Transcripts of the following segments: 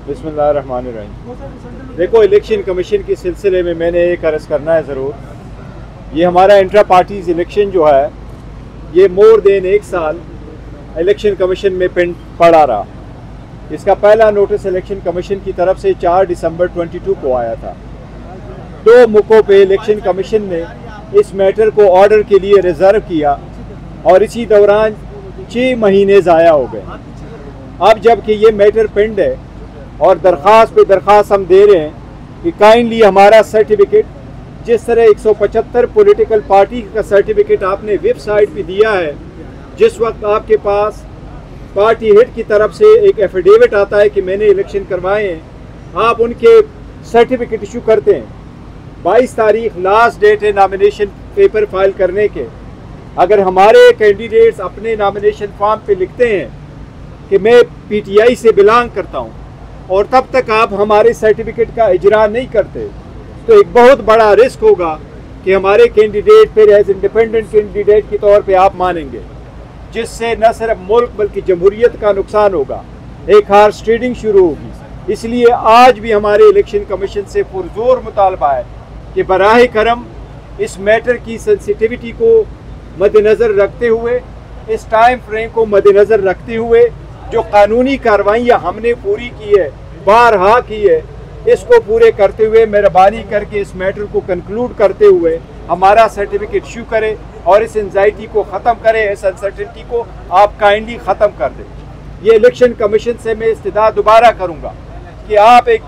बिस्मिल्लाहिर्रहमानिर्रहीम। देखो, election commission के सिलसिले में मैंने एक अर्ज़ करना है ज़रूर। ये हमारा इंट्रा पार्टीज़ इलेक्शन जो है, ये मोर देन 1 साल इलेक्शन कमीशन में पेंड पड़ा रहा। इसका पहला नोटिस इलेक्शन कमीशन की तरफ से 4 दिसंबर 22 को आया था। 2 मौक़ों पे इलेक्शन कमीशन ने इस मैटर को ऑर्डर के लिए रिज़र्व किया और इसी दौरान 6 महीने ज़ाया हो गए। अब जबकि ये मैटर पेंड है और दरख्वास्त पे दरख्वास्त हम दे रहे हैं कि काइंडली हमारा सर्टिफिकेट, जिस तरह 175 पॉलिटिकल पार्टी का सर्टिफिकेट आपने वेबसाइट पे दिया है, जिस वक्त आपके पास पार्टी हेड की तरफ से एक एफिडेविट आता है कि मैंने इलेक्शन करवाए हैं, आप उनके सर्टिफिकेट इशू करते हैं। 22 तारीख लास्ट डेट है नॉमिनेशन पेपर फाइल करने के। अगर हमारे कैंडिडेट्स अपने नॉमिनेशन फॉर्म पे लिखते हैं कि मैं पीटीआई से बिलोंग करता हूं और तब तक आप हमारे सर्टिफिकेट का इजरा नहीं करते, तो एक बहुत बड़ा रिस्क होगा कि हमारे कैंडिडेट फिर एज इंडिपेंडेंट कैंडिडेट के तौर पे आप मानेंगे, जिससे न सिर्फ मुल्क बल्कि जमहूरियत का नुकसान होगा, एक हार्स ट्रेडिंग शुरू होगी। इसलिए आज भी हमारे इलेक्शन कमीशन से पुरजोर मुतालबा है कि बराह करम इस मैटर की सेंसिटिविटी को मद्देनज़र रखते हुए, इस टाइम फ्रेम को मद्देनज़र रखते हुए जो कानूनी कार्रवाइयाँ हमने पूरी की है, बारहा की है, इसको पूरे करते हुए मेहरबानी करके इस मैटर को कंक्लूड करते हुए हमारा सर्टिफिकेट इशू करें और इस एंजाइटी को ख़त्म करें, इस अनसर्टेनिटी को आप काइंडली ख़त्म कर दें। ये इलेक्शन कमीशन से मैं इस्तिदा दोबारा करूँगा कि आप एक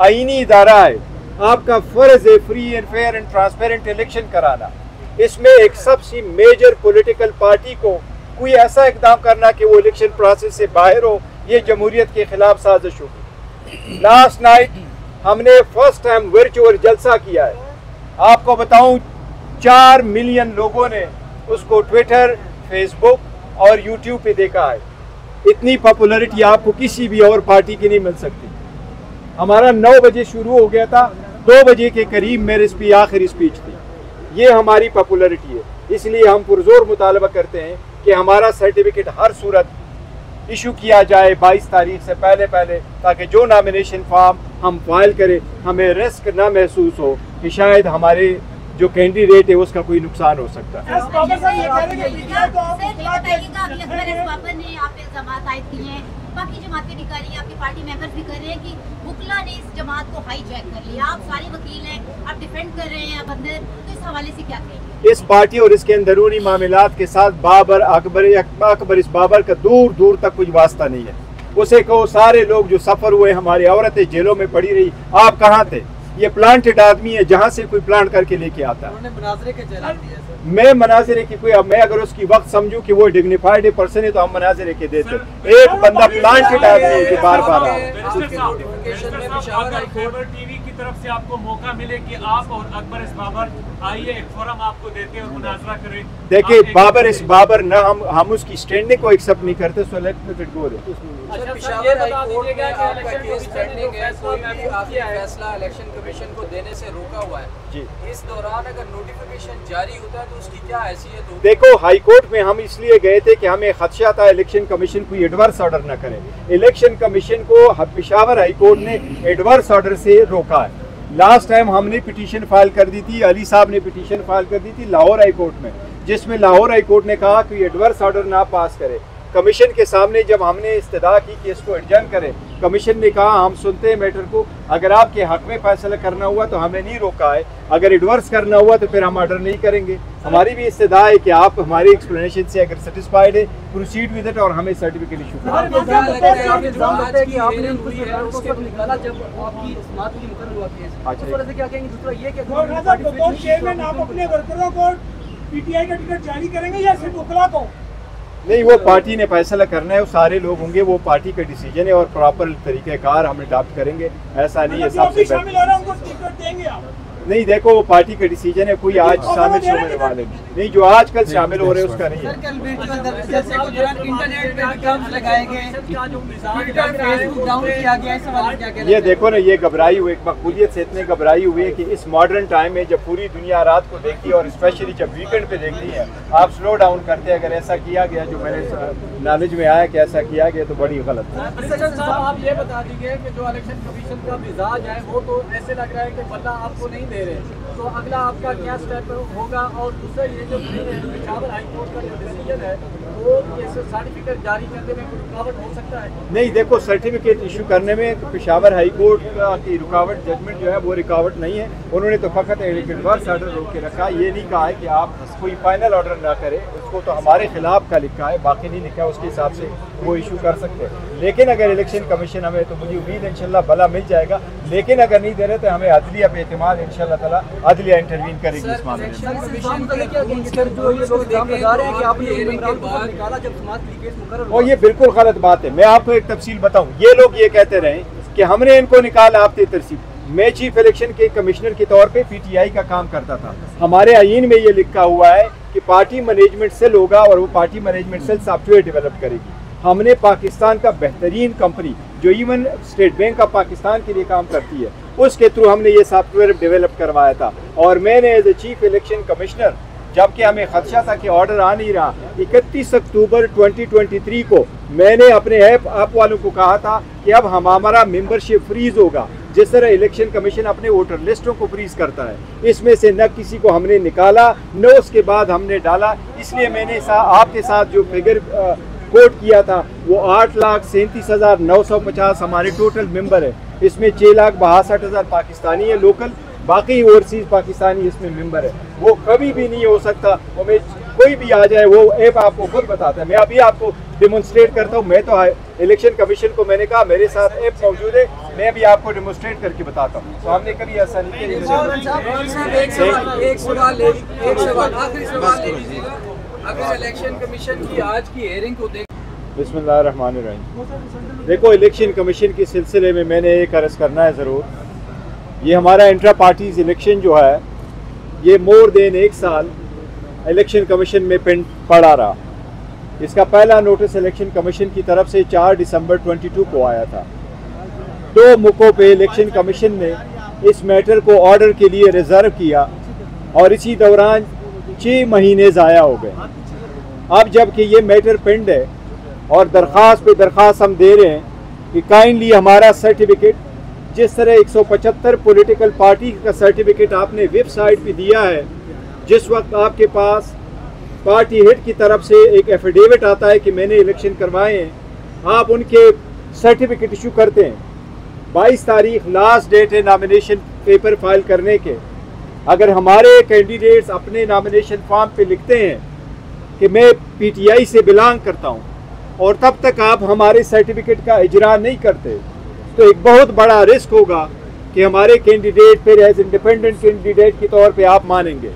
आईनी इदारा है, आपका फ़र्ज़ है free and fair and transparent election कराना। इसमें एक सबसे मेजर पॉलिटिकल पार्टी को कोई ऐसा इकदाम करना कि वो इलेक्शन प्रोसेस से बाहर हो, ये जमहूरियत के खिलाफ साजिश होगी। लास्ट नाइट हमने फर्स्ट टाइम वर्चुअल जलसा किया है। आपको बताऊं, 4 मिलियन लोगों ने उसको ट्विटर, फेसबुक और यूट्यूब पे देखा है। इतनी पॉपुलैरिटी आपको किसी भी और पार्टी की नहीं मिल सकती। हमारा 9 बजे शुरू हो गया था, 2 बजे के करीब मेरी आखिरी स्पीच थी। ये हमारी पॉपुलैरिटी है। इसलिए हम पुरजोर मुतालबा करते हैं कि हमारा सर्टिफिकेट हर सूरत इशू किया जाए 22 तारीख से पहले, ताकि जो नॉमिनेशन फॉर्म हम फाइल करें हमें रिस्क ना महसूस हो कि शायद हमारे जो कैंडिडेट है उसका कोई नुकसान हो सकता है। बाकी जमातें भी कर रही हैं, आपके पार्टी मेंबर्स भी कर रहे हैं कि बुकला ने इस जमात को हाईजैक कर लिया। आप सारे वकील हैं, आप डिफेंड कर रहे हैं अब अंदर, तो इस हवाले से क्या कहेंगे? इस पार्टी और इसके अंदरूनी मामलात के साथ बाबर अकबर इस बाबर का दूर दूर तक कुछ वास्ता नहीं है। उसे कहो सारे लोग जो सफर हुए, हमारी औरतें जेलों में पड़ी रही, आप कहाँ थे? ये प्लांटेड आदमी है, जहाँ से कोई प्लांट करके लेके आता है। मैं मनाजिरे की कोई, मैं अगर उसकी वक्त समझूं कि वो डिग्निफाइड पर्सन है तो हम मनाजिरे के देते। एक बंदा प्लांटेड आदमी है कि बार बार टीवी की तरफ से आपको मौका मिले कि आप और अकबर इस बाबर आइए, एक फोरम आपको देते हैं और मुनाजरा करें। देखिए, बाबर इस बाबर ना हम उसकी स्टैंडिंग को एक्सेप्ट नहीं करते। सो लेट मी गो फैसला इलेक्शन कमीशन को देने से रोका हुआ है जी। इस दौरान अगर नोटिफिकेशन जारी होता है तो उसकी क्या हैसियत होगी? देखो, हाई कोर्ट में हम इसलिए गए थे कि हमें खदशा था इलेक्शन कमीशन कोई एडवर्स ऑर्डर न करे। इलेक्शन कमीशन को पेशावर हाई कोर्ट ने एडवर्स ऑर्डर से रोका है। लास्ट टाइम हमने पिटीशन फाइल कर दी थी, अली साहब ने पिटीशन फाइल कर दी थी लाहौर हाई कोर्ट में, जिसमें लाहौर हाई कोर्ट ने कहा कि एडवर्स ऑर्डर ना पास करे। कमीशन के सामने जब हमने इस्तदा की कि इसको एडजर्न करें, कमीशन ने कहा हम सुनते हैं मैटर को, अगर आपके हक में फैसला करना हुआ तो हमें नहीं रोका है, अगर एडवर्स करना हुआ तो फिर हम ऑर्डर नहीं करेंगे। हमारी भी इस्तदा है कि आप हमारी एक्सप्लेनेशन से अगर सेटिस्फाइड है, प्रोसीड विद इट और हमें सर्टिफिकेट इशू करें। नहीं, वो पार्टी ने फैसला करना है, वो सारे लोग होंगे, वो पार्टी का डिसीजन है और प्रॉपर तरीक़ेकार हम अडॉप्ट करेंगे। ऐसा नहीं है सबसे नहीं, देखो वो पार्टी का डिसीजन है, कोई आज शामिल होने वाले नहीं, जो आज कल शामिल हो रहे हैं उसका नहीं है। ये देखो ना, ये घबराई हुई, मकबूलियत से इतने घबराई हुई है कि इस मॉडर्न टाइम में जब पूरी दुनिया रात को देखती है और स्पेशली जब वीकेंड पे देखती है, आप स्लो डाउन करते हैं। अगर ऐसा किया गया जो मेरे नॉलेज में आया कि ऐसा किया गया तो बड़ी गलत है। आप ये बता दीजिए कि जो इलेक्शन कमीशन का मिजाज है वो तो ऐसे लग रहा है कि बल्ला आपको नहीं दे रहे, तो अगला आपका क्या स्टेप होगा? और दूसरा ये जो पेशावर हाई कोर्ट का जो डिसीजन है वो ऐसे सर्टिफिकेट जारी करने में कोई रुकावट हो सकता है? नहीं, देखो सर्टिफिकेट इशू करने में पेशावर हाई कोर्ट की रुकावट, जजमेंट जो है वो रुकावट नहीं है। उन्होंने तो फ़कत एडवर्स ऑर्डर रोक के रखा, ये नहीं कहा है कि आप कोई फाइनल ऑर्डर ना करें, उसको तो हमारे खिलाफ का लिखा है, बाकी नहीं लिखा है, उसके हिसाब से वो इशू कर सकते हैं। लेकिन अगर इलेक्शन कमीशन हमें, तो मुझे उम्मीद है इंशाल्लाह भला मिल जाएगा, लेकिन अगर नहीं दे रहे तो हमें अदलिया पे एतमाद इंशाल्लाह ताला अदलिया इंटरवीन करेगी इस मामले में। और ये बिल्कुल गलत बात है। मैं आपको एक तफसील बताऊं, ये लोग ये कहते रहे कि हमने इनको निकाला आपकी तरसीब। मैं चीफ इलेक्शन के कमिश्नर के तौर पे पीटीआई का काम करता था। हमारे आईन में ये लिखा हुआ है कि पार्टी मैनेजमेंट सेल होगा और वो party management cell software develop करेगी। हमने पाकिस्तान का बेहतरीन कंपनी जो even State Bank of Pakistan के लिए काम करती है, उसके थ्रू हमने ये सॉफ्टवेयर डेवलप करवाया था। और मैंने as a chief election commissioner, जबकि हमें खदशा था कि ऑर्डर आ नहीं रहा, 31 अक्टूबर 2023 को मैंने अपने ऐप वालों को कहा था कि अब हमारा मेंबरशिप फ्रीज होगा, जिस तरह इलेक्शन कमीशन अपने वोटर लिस्टों को फ्रीज करता है। इसमें से न किसी को हमने निकाला न उसके बाद हमने डाला। इसलिए मैंने आपके साथ जो फिगर कोट किया था वो 8,37,950 हमारे टोटल मेंबर है। इसमें 6,62,000 पाकिस्तानी है लोकल, बाकी ओवरसीज पाकिस्तानी इसमें मेंबर है। वो कभी भी नहीं हो सकता, वो में कोई भी आ जाए, वो ऐप आपको खुद बताता है। मैं अभी आपको डेमोन्स्ट्रेट करता हूँ। मैं तो इलेक्शन कमीशन को मैंने कहा मेरे साथ ऐप मौजूद है, मैं अभी आपको डेमोन्स्ट्रेट करके बताता हूँ। तो हमने कभी ऐसा नहीं किया। अगर इलेक्शन कमीशन की आज की हेयरिंग को देख, बिस्मिल्लाहिर्रहमानिर्रहीम। देखो, इलेक्शन कमीशन के सिलसिले में मैंने एक अर्ज़ करना है ज़रूर। ये हमारा इंट्रा पार्टीज इलेक्शन जो है ये मोर देन 1 साल इलेक्शन कमीशन में पेंड पड़ा रहा। इसका पहला नोटिस इलेक्शन कमीशन की तरफ से 4 दिसंबर 22 को आया था। 2 मौक़ों पे इलेक्शन कमीशन ने इस मैटर को ऑर्डर के लिए रिजर्व किया और इसी दौरान 6 महीने ज़ाया हो गए। अब जबकि ये मैटर पेंड है और दरख्वास्त पे दरख्वास्त हम दे रहे हैं कि काइंडली हमारा सर्टिफिकेट, जिस तरह 175 पॉलिटिकल पार्टी का सर्टिफिकेट आपने वेबसाइट पे दिया है, जिस वक्त आपके पास पार्टी हेड की तरफ से एक एफिडेविट आता है कि मैंने इलेक्शन करवाए हैं, आप उनके सर्टिफिकेट इशू करते हैं। 22 तारीख लास्ट डेट है नॉमिनेशन पेपर फाइल करने के। अगर हमारे कैंडिडेट्स अपने नॉमिनेशन फॉर्म पे लिखते हैं कि मैं पीटीआई से बिलोंग करता हूं और तब तक आप हमारे सर्टिफिकेट का इजरा नहीं करते, तो एक बहुत बड़ा रिस्क होगा कि हमारे कैंडिडेट फिर एज इंडिपेंडेंट कैंडिडेट के तौर पे आप मानेंगे।